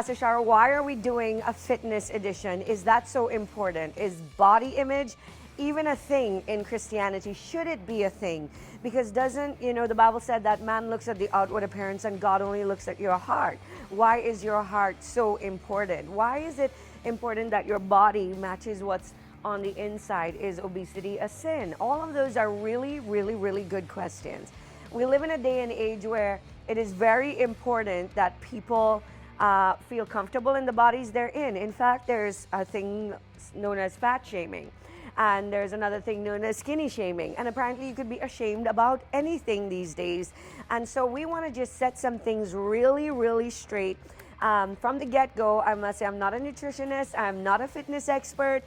Pastor Sharo, why are we doing a fitness edition? Is that so important? Is body image even a thing in Christianity? Should it be a thing? Because doesn't, the Bible said that man looks at the outward appearance and God only looks at your heart. Why is your heart so important? Why is it important that your body matches what's on the inside? Is obesity a sin? All of those are really, really, really good questions. We live in a day and age where it is very important that people feel comfortable in the bodies they're in. In fact, there's a thing known as fat shaming. And there's another thing known as skinny shaming. And apparently you could be ashamed about anything these days. And so we want to just set some things really, really straight. From the get-go, I must say I'm not a nutritionist. I'm not a fitness expert.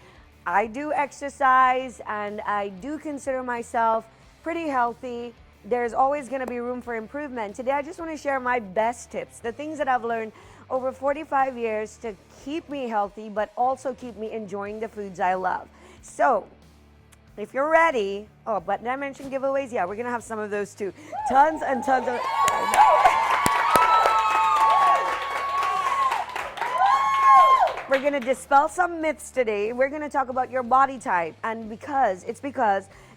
I do exercise and I do consider myself pretty healthy. There's always going to be room for improvement. Today, I just want to share my best tips, the things that I've learned over 45 years to keep me healthy, but also keep me enjoying the foods I love. So, if you're ready, but did I mention giveaways? Yeah, we're going to have some of those too. Tons and tons of... We're going to dispel some myths today. We're going to talk about your body type. And because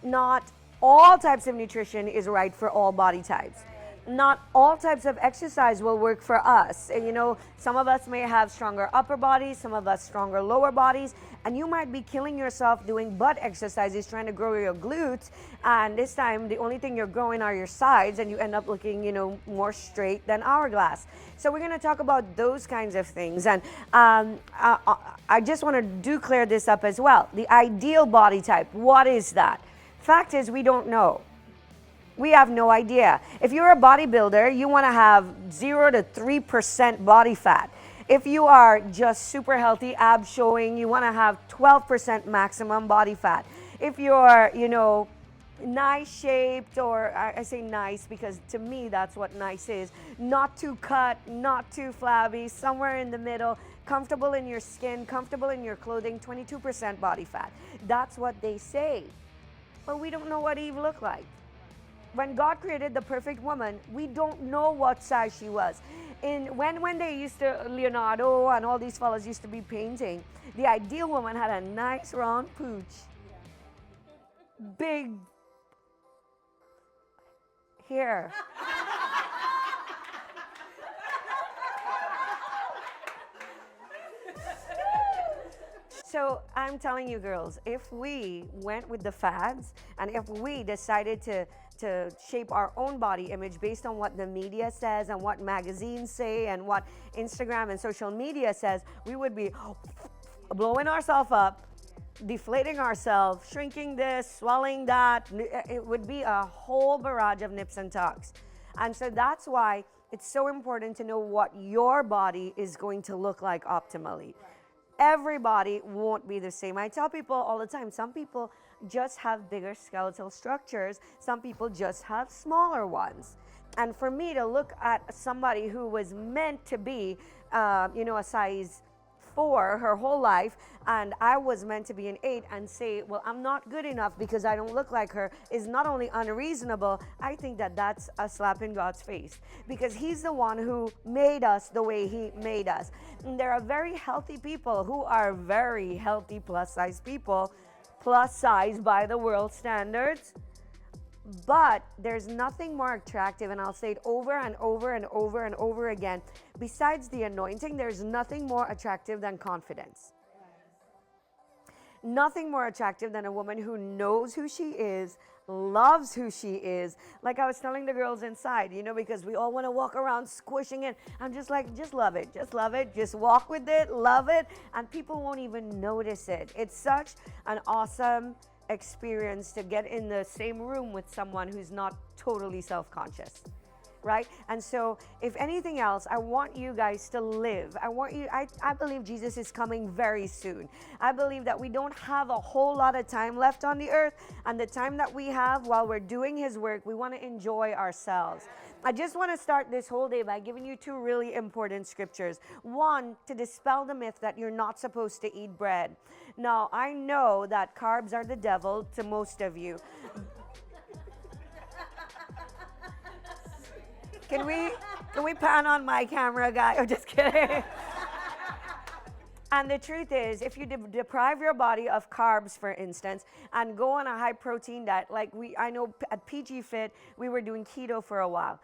not all types of nutrition is right for all body types. Not all types of exercise will work for us. And some of us may have stronger upper bodies, some of us stronger lower bodies, and you might be killing yourself doing butt exercises trying to grow your glutes, and this time the only thing you're growing are your sides, and you end up looking, more straight than hourglass. So we're going to talk about those kinds of things, and I just want to clear this up as well. The ideal body type, what is that? Fact is, we don't know. We have no idea. If you're a bodybuilder, you want to have 0 to 3% body fat. If you are just super healthy, abs showing, you want to have 12% maximum body fat. If you're, nice shaped, or I say nice because to me that's what nice is, not too cut, not too flabby, somewhere in the middle, comfortable in your skin, comfortable in your clothing, 22% body fat. That's what they say. But we don't know what Eve looked like. When God created the perfect woman, we don't know what size she was. When they used to, Leonardo and all these fellas used to be painting, the ideal woman had a nice round pooch. Big hair. So I'm telling you girls, if we went with the fads and if we decided to shape our own body image based on what the media says and what magazines say and what Instagram and social media says, we would be blowing ourselves up, deflating ourselves, shrinking this, swelling that. It would be a whole barrage of nips and tucks. And so that's why it's so important to know what your body is going to look like optimally. Everybody won't be the same. I tell people all the time, some people just have bigger skeletal structures. Some people just have smaller ones. And for me to look at somebody who was meant to be, a size 4 her whole life, and I was meant to be an 8, and say, well, I'm not good enough because I don't look like her, is not only unreasonable, I think that that's a slap in God's face, because he's the one who made us the way he made us. And there are very healthy people who are very healthy plus size people, plus size by the world standards. But there's nothing more attractive, and I'll say it over and over and over and over again. Besides the anointing, there's nothing more attractive than confidence. Nothing more attractive than a woman who knows who she is, loves who she is. Like I was telling the girls inside, because we all want to walk around squishing it. I'm just like, just love it, just walk with it, love it, and people won't even notice it. It's such an awesome experience to get in the same room with someone who's not totally self-conscious, right? And so if anything else, I want you guys to live. I believe Jesus is coming very soon. I believe that we don't have a whole lot of time left on the earth, and the time that we have while we're doing his work, we want to enjoy ourselves. I just want to start this whole day by giving you 2 really important scriptures. One, to dispel the myth that you're not supposed to eat bread. Now, I know that carbs are the devil to most of you. Can we pan on my camera, guy? I'm just kidding. And the truth is, if you deprive your body of carbs, for instance, and go on a high protein diet, like I know at PG FIND, we were doing keto for a while,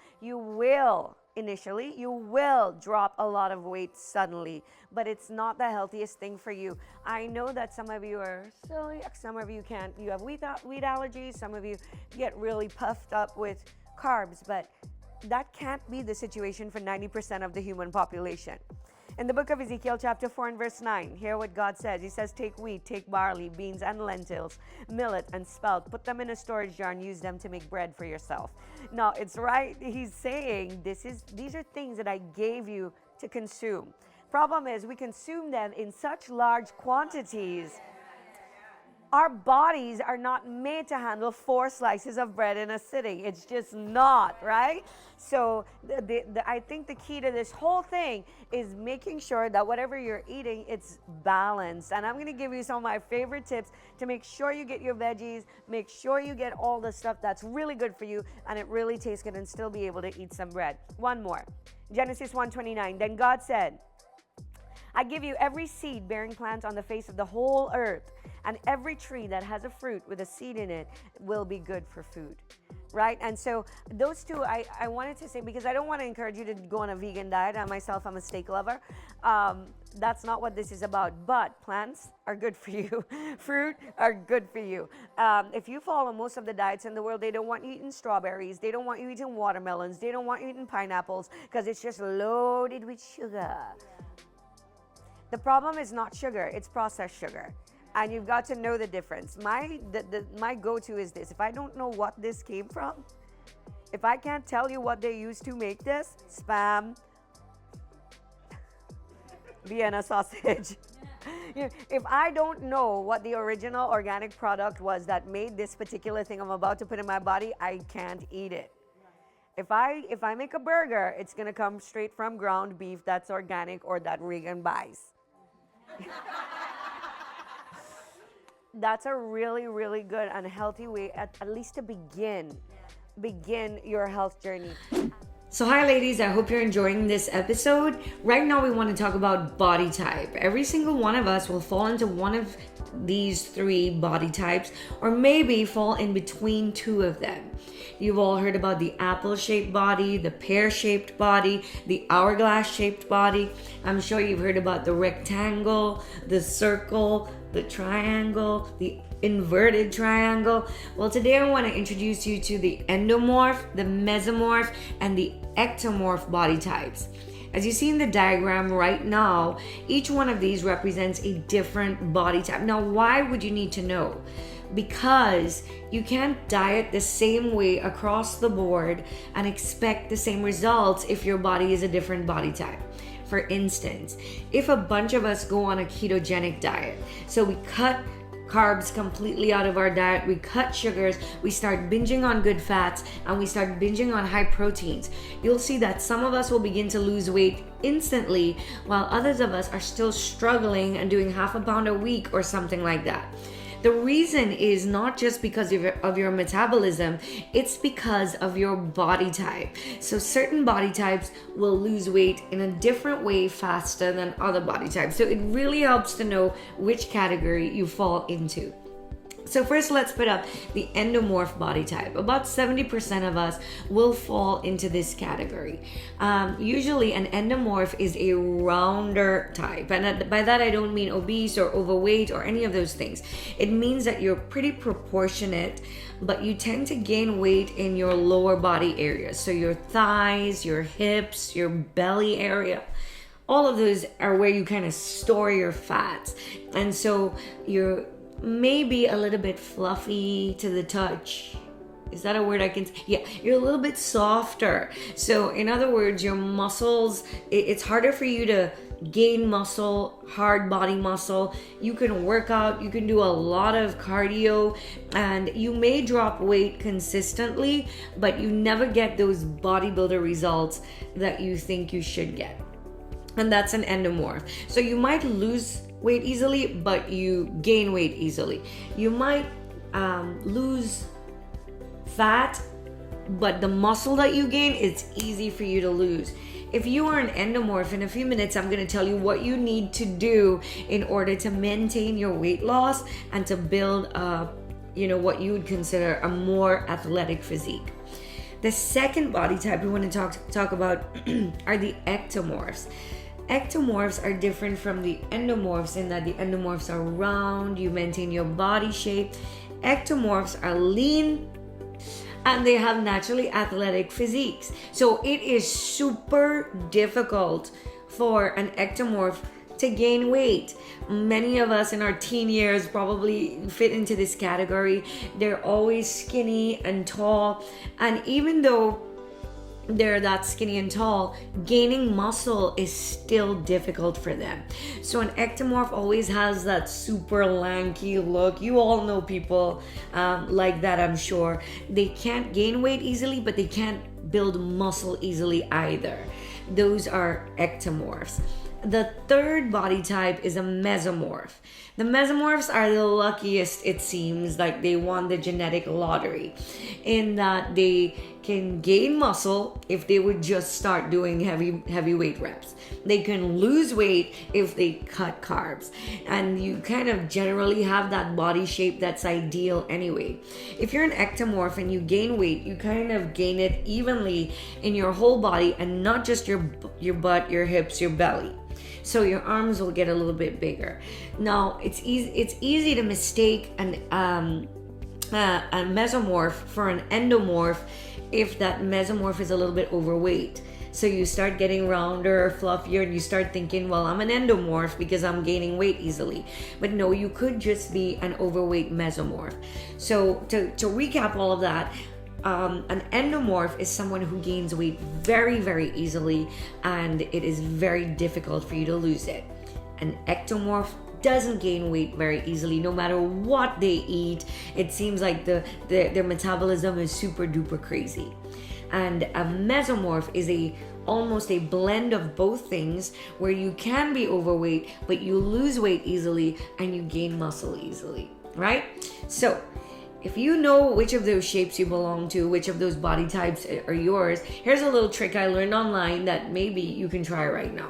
initially, you will drop a lot of weight suddenly, but it's not the healthiest thing for you. I know that some of you are celiac, some of you can't, you have wheat allergies, some of you get really puffed up with carbs, but that can't be the situation for 90% of the human population. In the book of Ezekiel chapter 4 and verse 9, hear what God says. He says, take wheat, take barley, beans and lentils, millet and spelt, put them in a storage jar and use them to make bread for yourself. Now, it's right. He's saying these are things that I gave you to consume. Problem is, we consume them in such large quantities. Our bodies are not made to handle 4 slices of bread in a sitting. It's just not, right? So I think the key to this whole thing is making sure that whatever you're eating, it's balanced. And I'm going to give you some of my favorite tips to make sure you get your veggies, make sure you get all the stuff that's really good for you, and it really tastes good, and still be able to eat some bread. One more. Genesis 1:29. Then God said, I give you every seed-bearing plant on the face of the whole earth, and every tree that has a fruit with a seed in it will be good for food, right? And so those two, I wanted to say, because I don't want to encourage you to go on a vegan diet. I myself, I'm a steak lover. That's not what this is about, but plants are good for you. Fruit are good for you. If you follow most of the diets in the world, they don't want you eating strawberries. They don't want you eating watermelons. They don't want you eating pineapples because it's just loaded with sugar. The problem is not sugar, it's processed sugar. And you've got to know the difference. My go-to is this. If I don't know what this came from, if I can't tell you what they used to make this, Spam, Vienna sausage. If I don't know what the original organic product was that made this particular thing I'm about to put in my body, I can't eat it. If I make a burger, it's gonna come straight from ground beef that's organic or that Reagan buys. That's a really, really good and healthy way, at least to begin your health journey. So hi ladies, I hope you're enjoying this episode. Right now we want to talk about body type. Every single one of us will fall into one of these 3 body types, or maybe fall in between 2 of them. You've all heard about the apple-shaped body, the pear-shaped body, the hourglass-shaped body. I'm sure you've heard about the rectangle, the circle, the triangle, the inverted triangle. Well, today I want to introduce you to the endomorph, the mesomorph, and the ectomorph body types. As you see in the diagram right now, each one of these represents a different body type. Now, why would you need to know? Because you can't diet the same way across the board and expect the same results if your body is a different body type. For instance, if a bunch of us go on a ketogenic diet, so we cut carbs completely out of our diet, we cut sugars, we start binging on good fats, and we start binging on high proteins, you'll see that some of us will begin to lose weight instantly, while others of us are still struggling and doing half a pound a week or something like that. The reason is not just because of your metabolism, it's because of your body type. So certain body types will lose weight in a different way faster than other body types. So it really helps to know which category you fall into. So first, let's put up the endomorph body type. About 70% of us will fall into this category. Usually an endomorph is a rounder type. And by that, I don't mean obese or overweight or any of those things. It means that you're pretty proportionate, but you tend to gain weight in your lower body areas. So your thighs, your hips, your belly area. All of those are where you kind of store your fats. And so you're maybe a little bit fluffy to the touch. Is that a word I can say? Yeah, you're a little bit softer. So in other words, your muscles, it's harder for you to gain muscle, hard body muscle. You can work out, you can do a lot of cardio, and you may drop weight consistently, but you never get those bodybuilder results that you think you should get. And that's an endomorph. So you might lose weight easily, but you gain weight easily. You might lose fat, but the muscle that you gain, it's easy for you to lose. If you are an endomorph, in a few minutes, I'm going to tell you what you need to do in order to maintain your weight loss and to build what you would consider a more athletic physique. The second body type we want to talk about are the ectomorphs. Ectomorphs are different from the endomorphs in that the endomorphs are round, you maintain your body shape. Ectomorphs are lean and they have naturally athletic physiques. So it is super difficult for an ectomorph to gain weight. Many of us in our teen years probably fit into this category. They're always skinny and tall, and even though they're that skinny and tall, gaining muscle is still difficult for them. So an ectomorph always has that super lanky look. You all know people like that, I'm sure. They can't gain weight easily, but they can't build muscle easily either. Those are ectomorphs. The third body type is a mesomorph. The mesomorphs are the luckiest, it seems, like they won the genetic lottery, in that they can gain muscle if they would just start doing heavy weight reps. They can lose weight if they cut carbs. And you kind of generally have that body shape that's ideal anyway. If you're an ectomorph and you gain weight, you kind of gain it evenly in your whole body and not just your butt, your hips, your belly. So your arms will get a little bit bigger. Now, it's easy to mistake a mesomorph for an endomorph if that mesomorph is a little bit overweight. So you start getting rounder, fluffier, and you start thinking, well, I'm an endomorph because I'm gaining weight easily. But no, you could just be an overweight mesomorph. So to recap all of that, an endomorph is someone who gains weight very, very easily, and it is very difficult for you to lose it. An ectomorph doesn't gain weight very easily, no matter what they eat. It seems like their metabolism is super duper crazy. And a mesomorph is almost a blend of both things, where you can be overweight, but you lose weight easily and you gain muscle easily, right? So if you know which of those shapes you belong to, which of those body types are yours, here's a little trick I learned online that maybe you can try right now.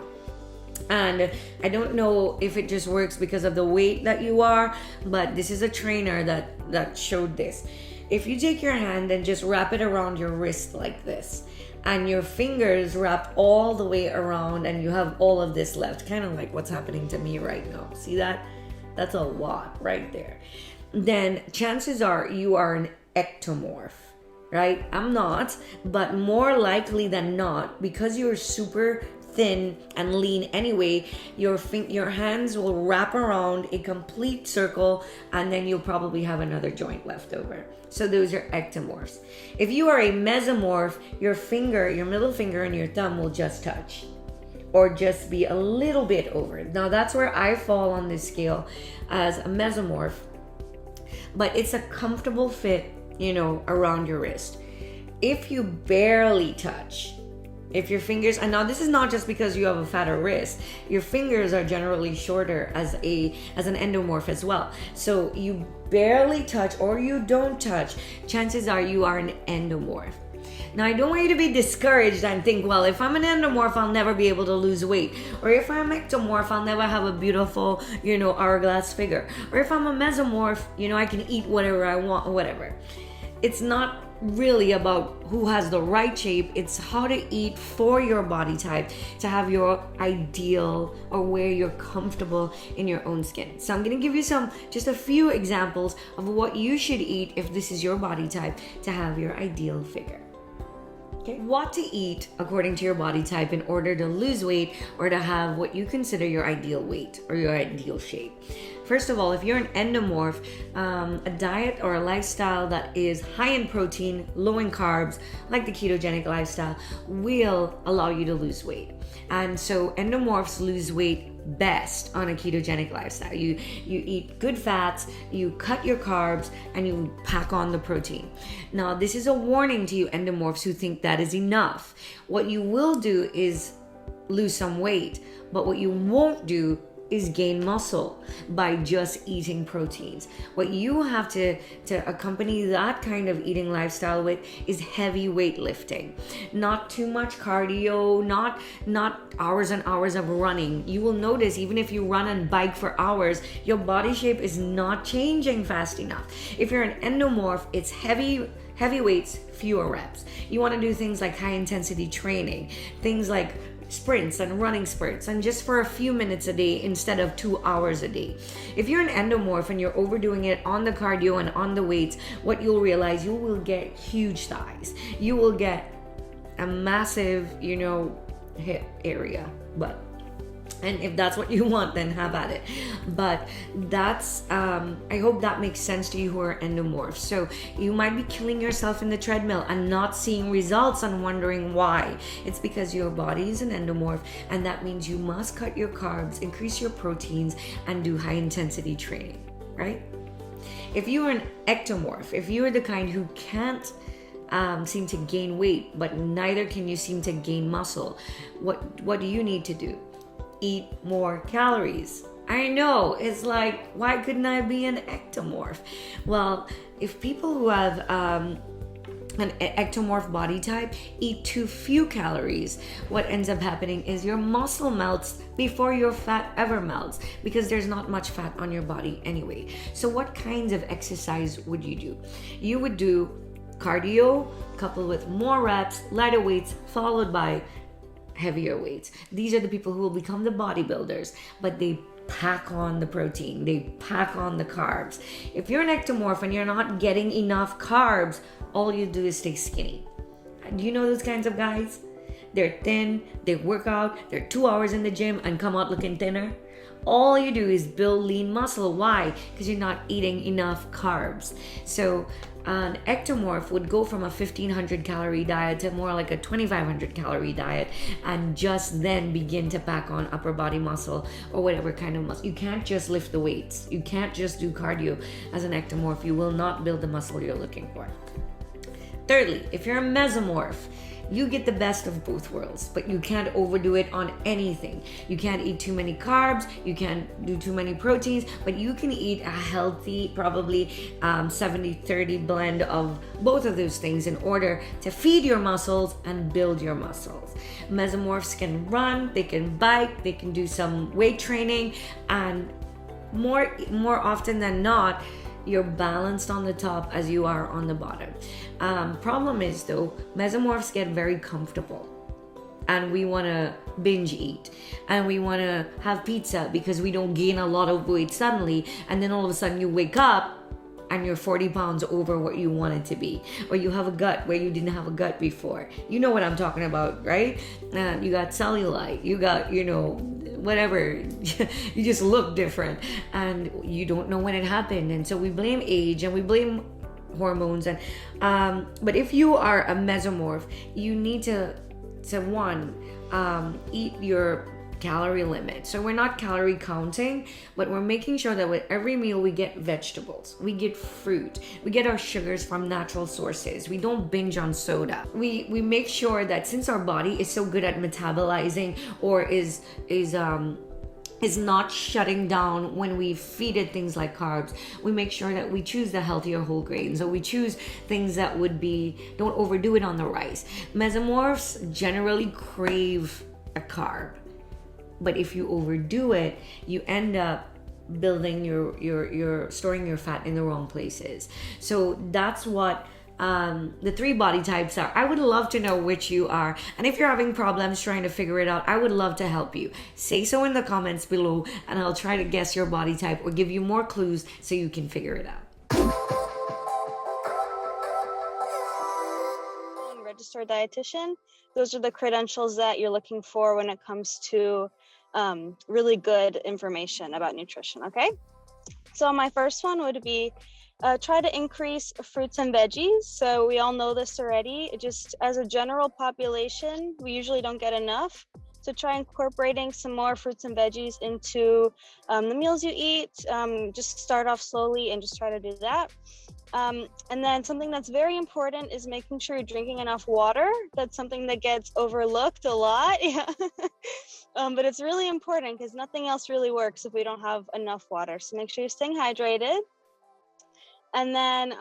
And I don't know if it just works because of the weight that you are, but this is a trainer that showed this. If you take your hand and just wrap it around your wrist like this, and your fingers wrap all the way around, and you have all of this left, kind of like what's happening to me right now. See that? That's a lot right there. Then chances are you are an ectomorph, right? I'm not, but more likely than not, because you're super thin and lean anyway, your hands will wrap around a complete circle, and then you'll probably have another joint left over. So those are ectomorphs. If you are a mesomorph, your middle finger and your thumb will just touch, or just be a little bit over. Now that's where I fall on this scale as a mesomorph, but it's a comfortable fit, around your wrist. If you barely touch, if your fingers, and now this is not just because you have a fatter wrist, your fingers are generally shorter as an endomorph as well. So you barely touch or you don't touch, chances are you are an endomorph. Now, I don't want you to be discouraged and think, well, if I'm an endomorph, I'll never be able to lose weight. Or if I'm an ectomorph, I'll never have a beautiful, hourglass figure. Or if I'm a mesomorph, I can eat whatever I want or whatever. It's not really about who has the right shape. It's how to eat for your body type to have your ideal, or where you're comfortable in your own skin. So I'm going to give you just a few examples of what you should eat if this is your body type to have your ideal figure. Okay. What to eat according to your body type in order to lose weight or to have what you consider your ideal weight or your ideal shape. First of all, if you're an endomorph, a diet or a lifestyle that is high in protein, low in carbs, like the ketogenic lifestyle, will allow you to lose weight. And so endomorphs lose weight best on a ketogenic lifestyle. You eat good fats, you cut your carbs, and you pack on the protein. Now, this is a warning to you endomorphs who think that is enough. What you will do is lose some weight, but what you won't do is gain muscle by just eating proteins. What you have to accompany that kind of eating lifestyle with is heavy weightlifting. Not too much cardio, not hours and hours of running. You will notice even if you run and bike for hours, your body shape is not changing fast enough. If you're an endomorph, it's heavy weights, fewer reps. You want to do things like high intensity training, things like sprints and running spurts, and just for a few minutes a day instead of 2 hours a day. If you're an endomorph and you're overdoing it on the cardio and on the weights, what you'll realize, you will get huge thighs. You will get a massive, hip area, and if that's what you want, then have at it. But that's, I hope that makes sense to you who are endomorphs. So you might be killing yourself in the treadmill and not seeing results and wondering why. It's because your body is an endomorph, and that means you must cut your carbs, increase your proteins, and do high intensity training, right? If you are an ectomorph, if you are the kind who can't seem to gain weight, but neither can you seem to gain muscle, what do you need to do? Eat more calories. I know, it's like, why couldn't I be an ectomorph? Well, if people who have an ectomorph body type eat too few calories, what ends up happening is your muscle melts before your fat ever melts, because there's not much fat on your body anyway. So what kinds of exercise would you do? You would do cardio coupled with more reps, lighter weights, followed by heavier weights. These are the people who will become the bodybuilders, but they pack on the protein, they pack on the carbs. If you're an ectomorph and you're not getting enough carbs, all you do is stay skinny. Do you know those kinds of guys? They're thin, they work out, they're 2 hours in the gym and come out looking thinner. All you do is build lean muscle. Why? Because you're not eating enough carbs. So an ectomorph would go from a 1500 calorie diet to more like a 2500 calorie diet, and just then begin to pack on upper body muscle or whatever kind of muscle. You can't just lift the weights. You can't just do cardio as an ectomorph. You will not build the muscle you're looking for. Thirdly, if you're a mesomorph, you get the best of both worlds, but you can't overdo it on anything. You can't eat too many carbs, you can't do too many proteins, but you can eat a healthy, probably 70-30 blend of both of those things in order to feed your muscles and build your muscles. Mesomorphs can run, they can bike, they can do some weight training, and more often than not, you're balanced on the top as you are on the bottom. Problem is though, mesomorphs get very comfortable and we want to binge eat and we want to have pizza because we don't gain a lot of weight suddenly, and then all of a sudden you wake up and you're 40 pounds over what you wanted to be, or you have a gut where you didn't have a gut before. You know what I'm talking about, right? You got cellulite, you got, whatever, you just look different and you don't know when it happened. And so we blame age and we blame hormones. And but if you are a mesomorph, you need to eat your calorie limit. So we're not calorie counting, but we're making sure that with every meal we get vegetables, we get fruit, we get our sugars from natural sources. We don't binge on soda. We make sure that since our body is so good at metabolizing or is not shutting down when we feed it things like carbs, we make sure that we choose the healthier whole grains, or we choose things that don't overdo it on the rice. Mesomorphs generally crave a carb, but if you overdo it, you end up building your storing your fat in the wrong places. So that's what the 3 body types are. I would love to know which you are, and if you're having problems trying to figure it out, I would love to help you. Say so in the comments below and I'll try to guess your body type or give you more clues so you can figure it out. Registered dietitian. Those are the credentials that you're looking for when it comes to really good information about nutrition. Okay, so my first one would be try to increase fruits and veggies. So we all know this already. Just as a general population, we usually don't get enough. So try incorporating some more fruits and veggies into the meals you eat. Just start off slowly and just try to do that. And then something that's very important is making sure you're drinking enough water. That's something that gets overlooked a lot. Yeah. But it's really important because nothing else really works if we don't have enough water. So make sure you're staying hydrated. And then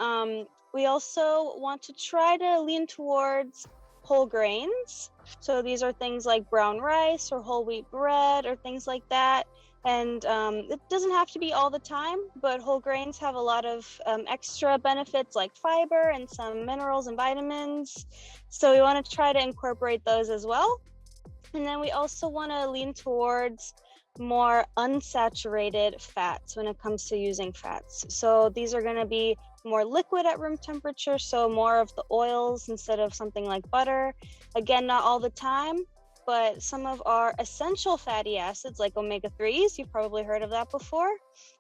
we also want to try to lean towards whole grains. So these are things like brown rice or whole wheat bread or things like that. And it doesn't have to be all the time, but whole grains have a lot of extra benefits like fiber and some minerals and vitamins. So we want to try to incorporate those as well. And then we also want to lean towards more unsaturated fats when it comes to using fats. So these are going to be more liquid at room temperature, so more of the oils instead of something like butter. Again, not all the time, but some of our essential fatty acids like omega-3s, you've probably heard of that before,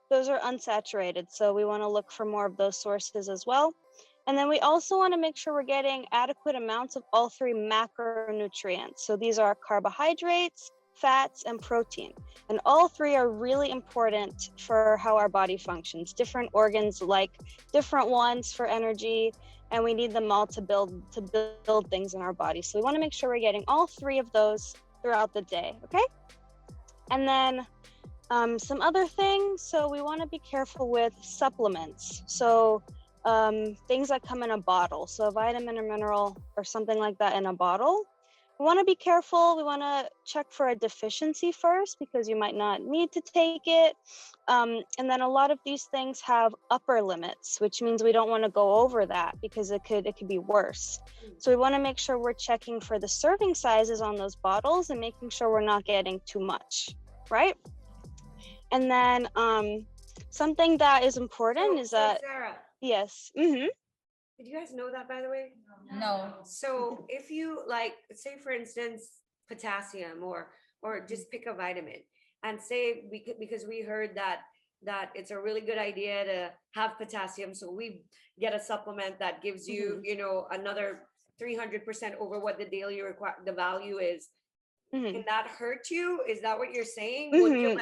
those are unsaturated. So we want to look for more of those sources as well. And then we also want to make sure we're getting adequate amounts of all three macronutrients. So these are carbohydrates, fats, and protein. And all three are really important for how our body functions. Different organs like different ones for energy, and we need them all to build things in our body. So we want to make sure we're getting all three of those throughout the day, okay? And then some other things. So we want to be careful with supplements. So things that come in a bottle, so a vitamin or mineral or something like that in a bottle. We want to be careful. We want to check for a deficiency first because you might not need to take it. And then a lot of these things have upper limits, which means we don't want to go over that because it could be worse. So we want to make sure we're checking for the serving sizes on those bottles and making sure we're not getting too much, right? And then something that is important is that Sarah, yes. did you guys know that, by the way? No. So if you like, say for instance, potassium or just pick a vitamin and say because we heard that it's a really good idea to have potassium, so we get a supplement that gives you another 300% over what the daily the value is. Can that hurt you? Is that what you're saying? Would you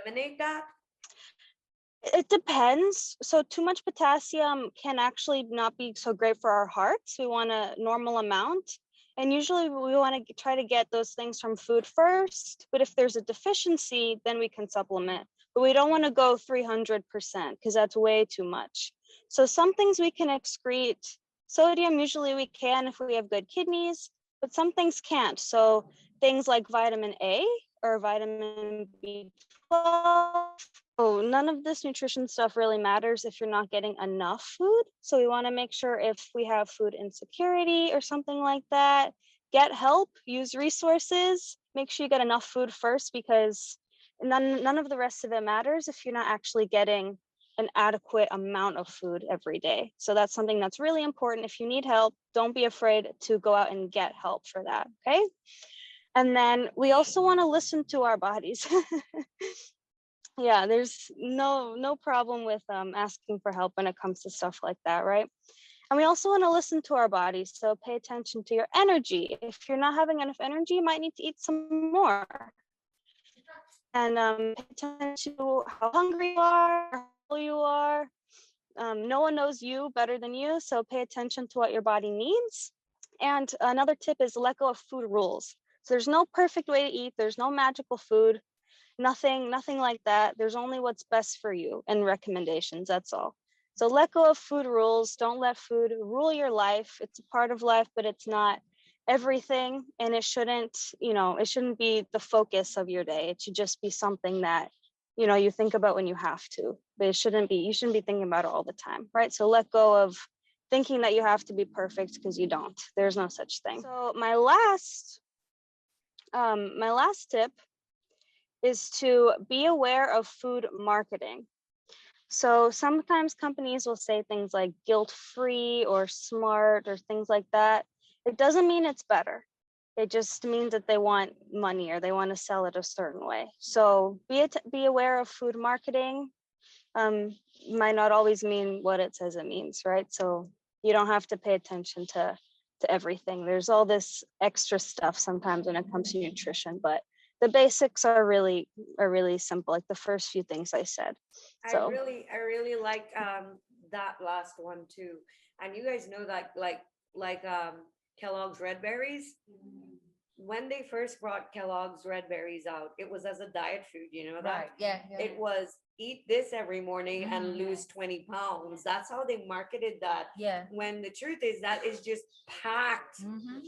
eliminate that? It depends. So too much potassium can actually not be so great for our hearts. We want a normal amount. And usually we want to try to get those things from food first. But if there's a deficiency, then we can supplement. But we don't want to go 300% because that's way too much. So some things we can excrete. Sodium, usually we can if we have good kidneys, but some things can't. So things like vitamin A or vitamin B12. So none of this nutrition stuff really matters if you're not getting enough food. So we want to make sure if we have food insecurity or something like that, get help, use resources, make sure you get enough food first because none of the rest of it matters if you're not actually getting an adequate amount of food every day. So that's something that's really important. If you need help, don't be afraid to go out and get help for that, okay? And then we also want to listen to our bodies. Yeah, there's no problem with asking for help when it comes to stuff like that, right? And we also want to listen to our bodies. So pay attention to your energy. If you're not having enough energy, you might need to eat some more. And pay attention to how hungry you are, how full you are. No one knows you better than you, so pay attention to what your body needs. And another tip is let go of food rules. So there's no perfect way to eat. There's no magical food. Nothing like that. There's only what's best for you and recommendations. That's all. So let go of food rules. Don't let food rule your life. It's a part of life, but it's not everything. And it shouldn't be the focus of your day. It should just be something that, you think about when you have to, but you shouldn't be thinking about it all the time, right? So let go of thinking that you have to be perfect because you don't. There's no such thing. So my last tip is to be aware of food marketing. So sometimes companies will say things like guilt-free or smart or things like that. It doesn't mean it's better. It just means that they want money or they want to sell it a certain way. So be aware of food marketing. Might not always mean what it says it means, right? So you don't have to pay attention to everything. There's all this extra stuff sometimes when it comes to nutrition, but the basics are really simple, like the first few things I said. So I really like that last one too. And you guys know that like Kellogg's red berries. when they first brought Kellogg's red berries out, it was as a diet food, you know that? Right. Yeah. Yeah. It was eat this every morning and Mhm. lose 20 pounds. That's how they marketed that. Yeah. When the truth is that is just packed, Mm-hmm.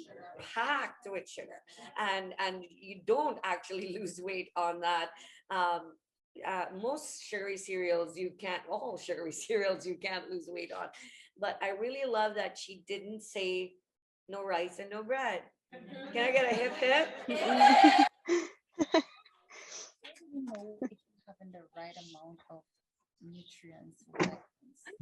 packed with sugar, and you don't actually lose weight on that. Most sugary cereals you can't, all sugary cereals you can't lose weight on. But I really love that she didn't say no rice and no bread. Can I get a hip hip? How do you know if you have the right amount of nutrients or vitamins?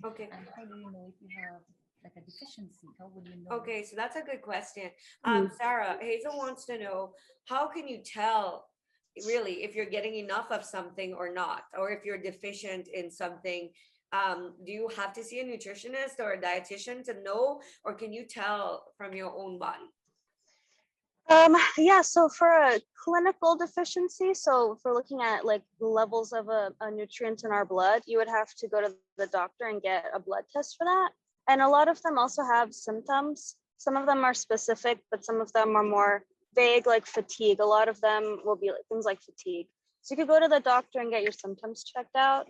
Okay. And how do you know if you have like a deficiency? How would you know? Okay, so that's a good question. Mm. Sarah, Hazel wants to know, how can you tell really if you're getting enough of something or not, or if you're deficient in something? Do you have to see a nutritionist or a dietitian to know, or can you tell from your own body? Yeah, so for a clinical deficiency, so if we're looking at like levels of a nutrient in our blood, you would have to go to the doctor and get a blood test for that. And a lot of them also have symptoms. Some of them are specific, but some of them are more vague, like fatigue. A lot of them will be like things like fatigue. So you could go to the doctor and get your symptoms checked out.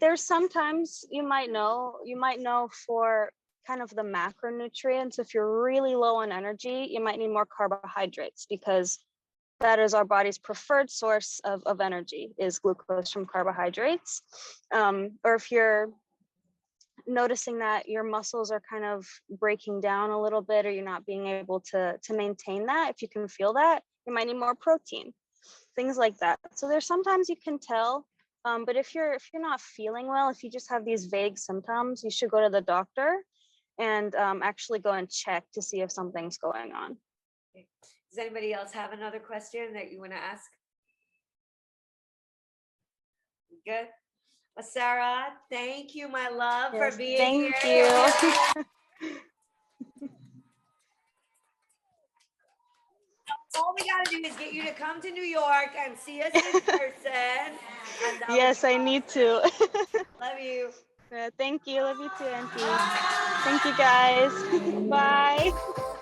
There's sometimes you might know for kind of the macronutrients. If you're really low on energy, you might need more carbohydrates because that is our body's preferred source of energy is glucose from carbohydrates. Or if you're noticing that your muscles are kind of breaking down a little bit, or you're not being able to maintain that, if you can feel that, you might need more protein, things like that. So there's sometimes you can tell, but if you're not feeling well, if you just have these vague symptoms, you should go to the doctor and actually go and check to see if something's going on. Does anybody else have another question that you want to ask? Good. Well, Sarah, thank you, my love, Yes, for being thank here. you. All we gotta do is get you to come to New York and see us in person. And that Yes, would be I need to. Love you. Thank you. Love you too, Auntie. Thank you, guys. Bye.